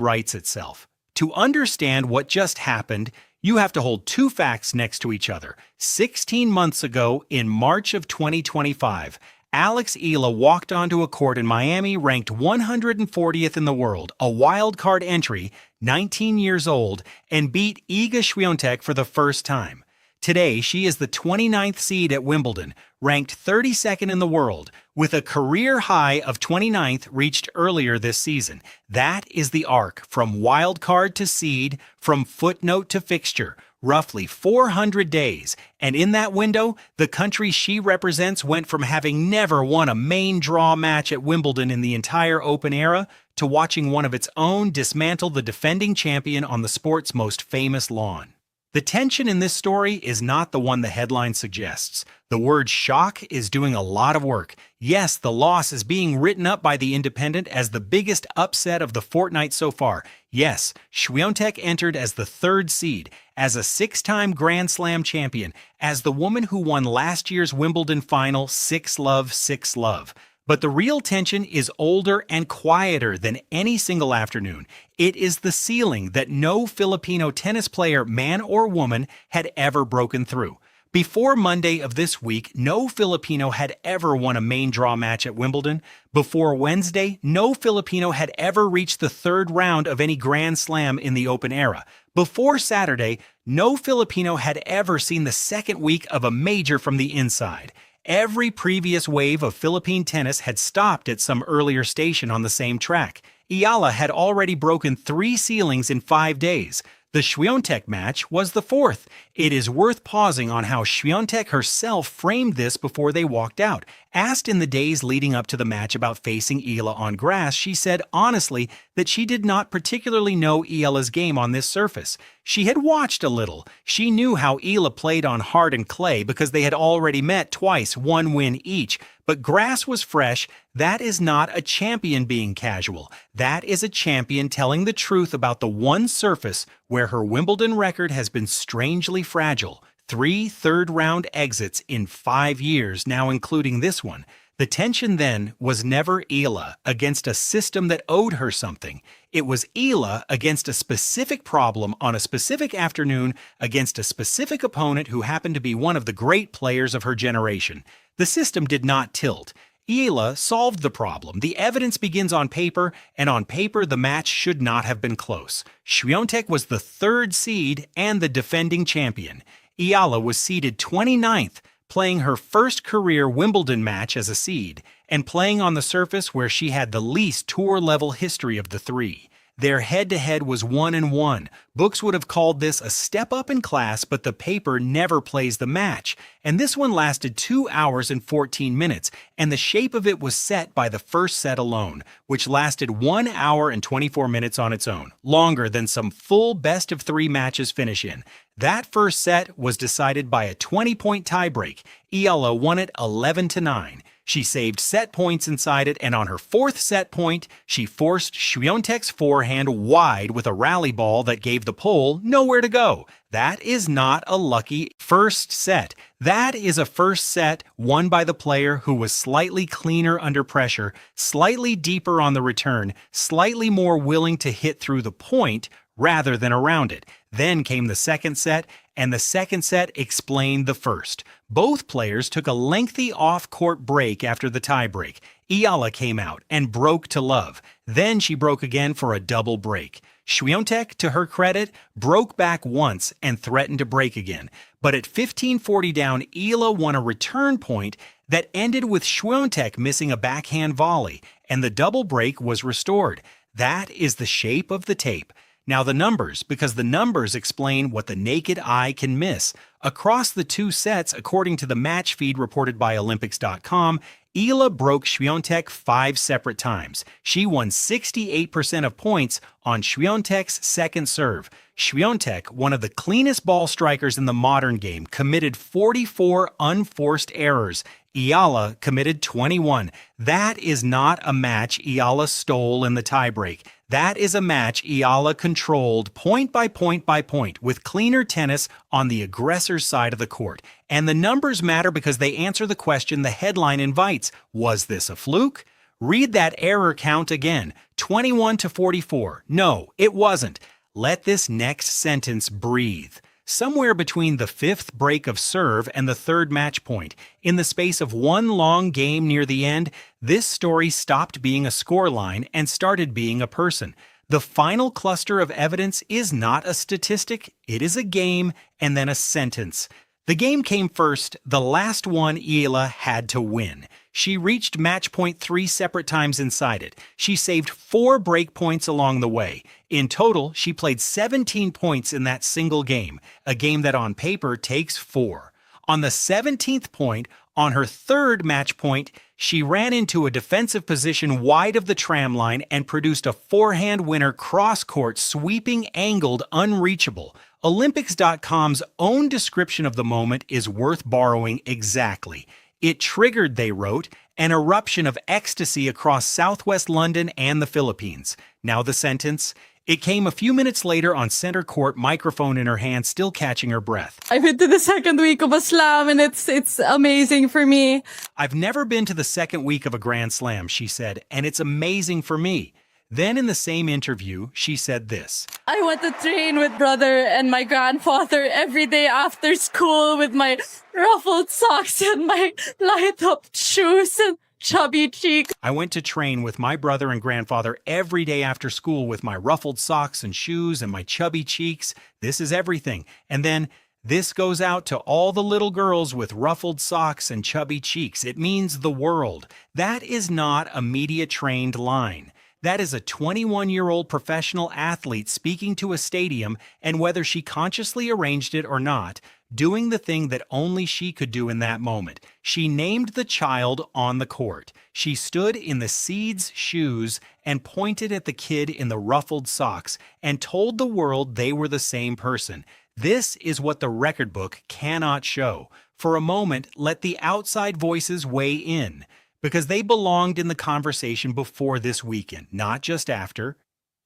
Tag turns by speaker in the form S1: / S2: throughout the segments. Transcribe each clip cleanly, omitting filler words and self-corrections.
S1: writes itself. To understand what just happened, you have to hold two facts next to each other. 16 months ago, in March of 2025, Alex Eala walked onto a court in Miami ranked 140th in the world, a wild card entry, 19 years old, and beat Iga Swiatek for the first time. Today, she is the 29th seed at Wimbledon, ranked 32nd in the world, with a career high of 29th reached earlier this season. That is the arc from wild card to seed, from footnote to fixture, roughly 400 days. And in that window, the country she represents went from having never won a main draw match at Wimbledon in the entire Open era to watching one of its own dismantle the defending champion on the sport's most famous lawn. The tension in this story is not the one the headline suggests. The word shock is doing a lot of work. Yes, the loss is being written up by The Independent as the biggest upset of the fortnight so far. Yes, Swiatek entered as the third seed, as a six-time Grand Slam champion, as the woman who won last year's Wimbledon final 6-love, 6-love. But the real tension is older and quieter than any single afternoon. It is the ceiling that no Filipino tennis player, man or woman, had ever broken through. Before Monday of this week, no Filipino had ever won a main draw match at Wimbledon. Before Wednesday, no Filipino had ever reached the third round of any Grand Slam in the Open era. Before Saturday, no Filipino had ever seen the second week of a major from the inside. Every previous wave of Philippine tennis had stopped at some earlier station on the same track. Eala had already broken 3 ceilings in 5 days. The Swiatek match was the fourth. It is worth pausing on how Swiatek herself framed this before they walked out. Asked in the days leading up to the match about facing Eala on grass, she said honestly that she did not particularly know Eala's game on this surface. She had watched a little. She knew how Eala played on hard and clay because they had already met twice, 1 win each. But grass was fresh. That is not a champion being casual. That is a champion telling the truth about the one surface where her Wimbledon record has been strangely fragile. 3 third-round exits in 5 years, now including this one. The tension then was never Eala against a system that owed her something. It was Eala against a specific problem on a specific afternoon against a specific opponent who happened to be one of the great players of her generation. The system did not tilt. Eala solved the problem. The evidence begins on paper, and on paper the match should not have been close. Swiatek was the third seed and the defending champion. Eala was seeded 29th, playing her first career Wimbledon match as a seed, and playing on the surface where she had the least tour-level history of the 3. Their head-to-head was 1-1. Books would have called this a step up in class, but the paper never plays the match. And this one lasted 2 hours and 14 minutes, and the shape of it was set by the first set alone, which lasted 1 hour and 24 minutes on its own, longer than some full best-of-3 matches finish in. That first set was decided by a 20-point tiebreak. Eala won it 11-9. She saved set points inside it, and on her 4th set point, she forced Swiatek's forehand wide with a rally ball that gave the pole nowhere to go. That is not a lucky first set. That is a first set won by the player who was slightly cleaner under pressure, slightly deeper on the return, slightly more willing to hit through the point rather than around it. Then came the second set, and the second set explained the first. Both players took a lengthy off-court break after the tiebreak. Eala came out and broke to love. Then she broke again for a double break. Swiatek, to her credit, broke back once and threatened to break again. But at 15-40 down, Eala won a return point that ended with Swiatek missing a backhand volley, and the double break was restored. That is the shape of the tape. Now the numbers, because the numbers explain what the naked eye can miss. Across the 2 sets, according to the match feed reported by Olympics.com, Eala broke Swiatek 5 separate times. She won 68% of points on Swiatek's second serve. Swiatek, one of the cleanest ball strikers in the modern game, committed 44 unforced errors. Eala committed 21. That is not a match Eala stole in the tiebreak. That is a match Eala controlled point by point by point with cleaner tennis on the aggressor's side of the court. And the numbers matter because they answer the question the headline invites. Was this a fluke? Read that error count again. 21-44. No, it wasn't. Let this next sentence breathe. Somewhere between the fifth break of serve and the third match point, in the space of one long game near the end, this story stopped being a scoreline and started being a person. The final cluster of evidence is not a statistic, it is a game and then a sentence. The game came first, the last one Eala had to win. She reached match point 3 separate times inside it. She saved 4 break points along the way. In total, she played 17 points in that single game, a game that on paper takes 4. On the 17th point, on her third match point, she ran into a defensive position wide of the tram line and produced a forehand winner cross-court sweeping angled unreachable. Olympics.com's own description of the moment is worth borrowing exactly. It triggered, they wrote, an eruption of ecstasy across southwest London and the Philippines. Now the sentence. It came a few minutes later on center court, microphone in her hand, still catching her breath.
S2: I've been to the second week of a slam and it's amazing for me.
S1: I've never been to the second week of a Grand Slam, she said, and it's amazing for me. Then in the same interview, she said this.
S2: I want to train with brother and my grandfather every day after school with my ruffled socks and my light up shoes and chubby cheek.
S1: I went to train with my brother and grandfather every day after school with my ruffled socks and shoes and my chubby cheeks. This is everything. And then this goes out to all the little girls with ruffled socks and chubby cheeks. It means the world. That is not a media-trained line. That is a 21-year-old professional athlete speaking to a stadium, and whether she consciously arranged it or not, doing the thing that only she could do in that moment. She named the child on the court. She stood in the seed's shoes and pointed at the kid in the ruffled socks and told the world they were the same person. This is what the record book cannot show. For a moment, let the outside voices weigh in, because they belonged in the conversation before this weekend, not just after.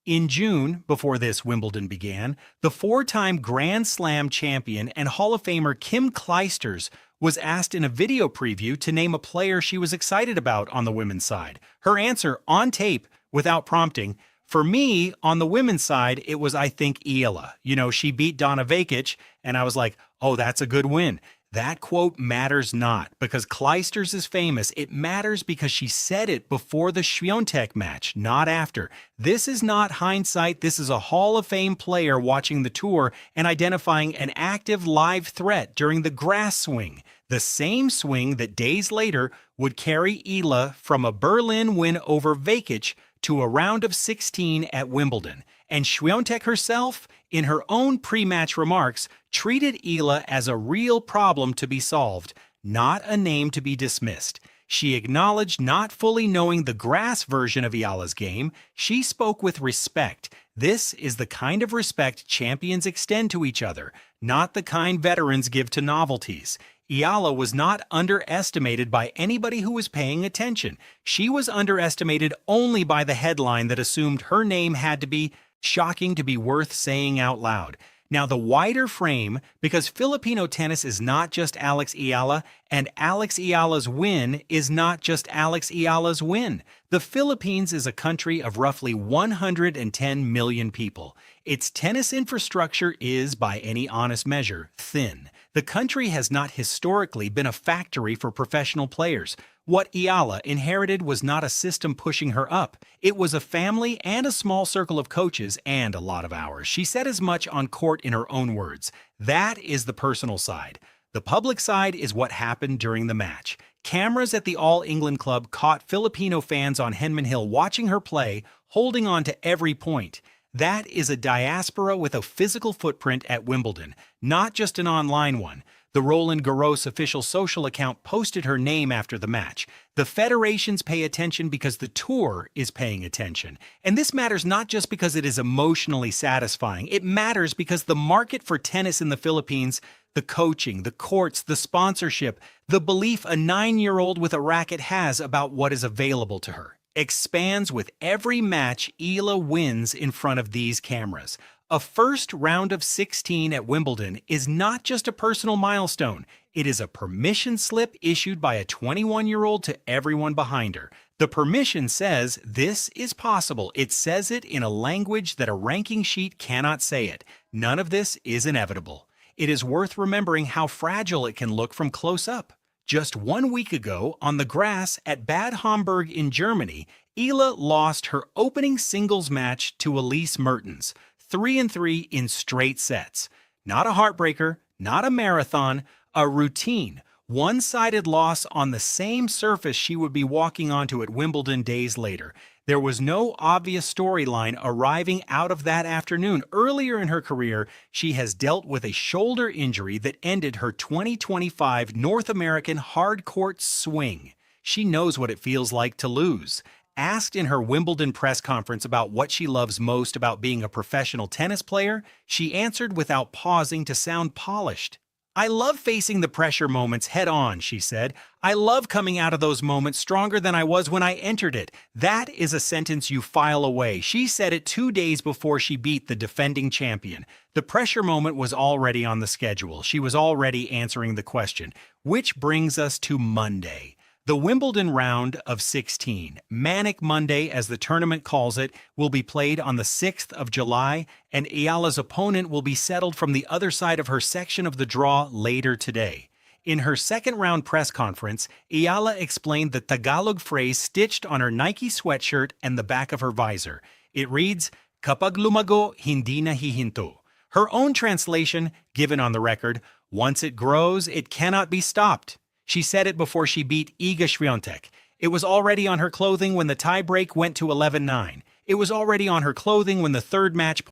S1: In June, before this Wimbledon began, the 4-time Grand Slam champion and Hall of Famer Kim Clijsters was asked in a video preview to name a player she was excited about on the women's side. Her answer, on tape, without prompting, for me, on the women's side, it was, I think, Eala. You know, she beat Donna Vekic, and I was like, oh, that's a good win. That quote matters not because Clijsters is famous. It matters because she said it before the Swiatek match, not after. This is not hindsight. This is a Hall of Fame player watching the tour and identifying an active live threat during the grass swing, the same swing that days later would carry Eala from a Berlin win over Vekic to a round of 16 at Wimbledon. And Swiatek herself, in her own pre-match remarks, treated Eala as a real problem to be solved, not a name to be dismissed. She acknowledged not fully knowing the grass version of Eala's game. She spoke with respect. This is the kind of respect champions extend to each other, not the kind veterans give to novelties. Eala was not underestimated by anybody who was paying attention. She was underestimated only by the headline that assumed her name had to be shocking to be worth saying out loud. Now, the wider frame, because Filipino tennis is not just Alex Eala, and Alex Eala's win is not just Alex Eala's win. The Philippines is a country of roughly 110 million people. Its tennis infrastructure is, by any honest measure, thin. The country has not historically been a factory for professional players. What Eala inherited was not a system pushing her up. It was a family and a small circle of coaches and a lot of hours. She said as much on court in her own words. That is the personal side. The public side is what happened during the match. Cameras at the All England Club caught Filipino fans on Henman Hill watching her play, holding on to every point. That is a diaspora with a physical footprint at Wimbledon, not just an online one. The Roland Garros official social account posted her name after the match. The federations pay attention because the tour is paying attention. And this matters not just because it is emotionally satisfying. It matters because the market for tennis in the Philippines, the coaching, the courts, the sponsorship, the belief a 9-year-old with a racket has about what is available to her, expands with every match Eala wins in front of these cameras. A first round of 16 at Wimbledon is not just a personal milestone. It is a permission slip issued by a 21-year-old to everyone behind her. The permission says this is possible. It says it in a language that a ranking sheet cannot say it. None of this is inevitable. It is worth remembering how fragile it can look from close up. Just 1 week ago, on the grass at Bad Homburg in Germany, Eala lost her opening singles match to Elise Mertens, 3-3 in straight sets. Not a heartbreaker, not a marathon, a routine, one-sided loss on the same surface she would be walking onto at Wimbledon days later. There was no obvious storyline arriving out of that afternoon. Earlier in her career, she has dealt with a shoulder injury that ended her 2025 North American hard court swing. She knows what it feels like to lose. Asked in her Wimbledon press conference about what she loves most about being a professional tennis player, she answered without pausing to sound polished. "I love facing the pressure moments head on," she said. "I love coming out of those moments stronger than I was when I entered it." That is a sentence you file away. She said it 2 days before she beat the defending champion. The pressure moment was already on the schedule. She was already answering the question. Which brings us to Monday. The Wimbledon Round of 16, Manic Monday as the tournament calls it, will be played on the 6th of July, and Eala's opponent will be settled from the other side of her section of the draw later today. In her second-round press conference, Eala explained the Tagalog phrase stitched on her Nike sweatshirt and the back of her visor. It reads, "Kapag lumago, hindi na hihinto." Her own translation, given on the record, "Once it grows, it cannot be stopped." She said it before she beat Iga Swiatek. It was already on her clothing when the tiebreak went to 11-9. It was already on her clothing when the third match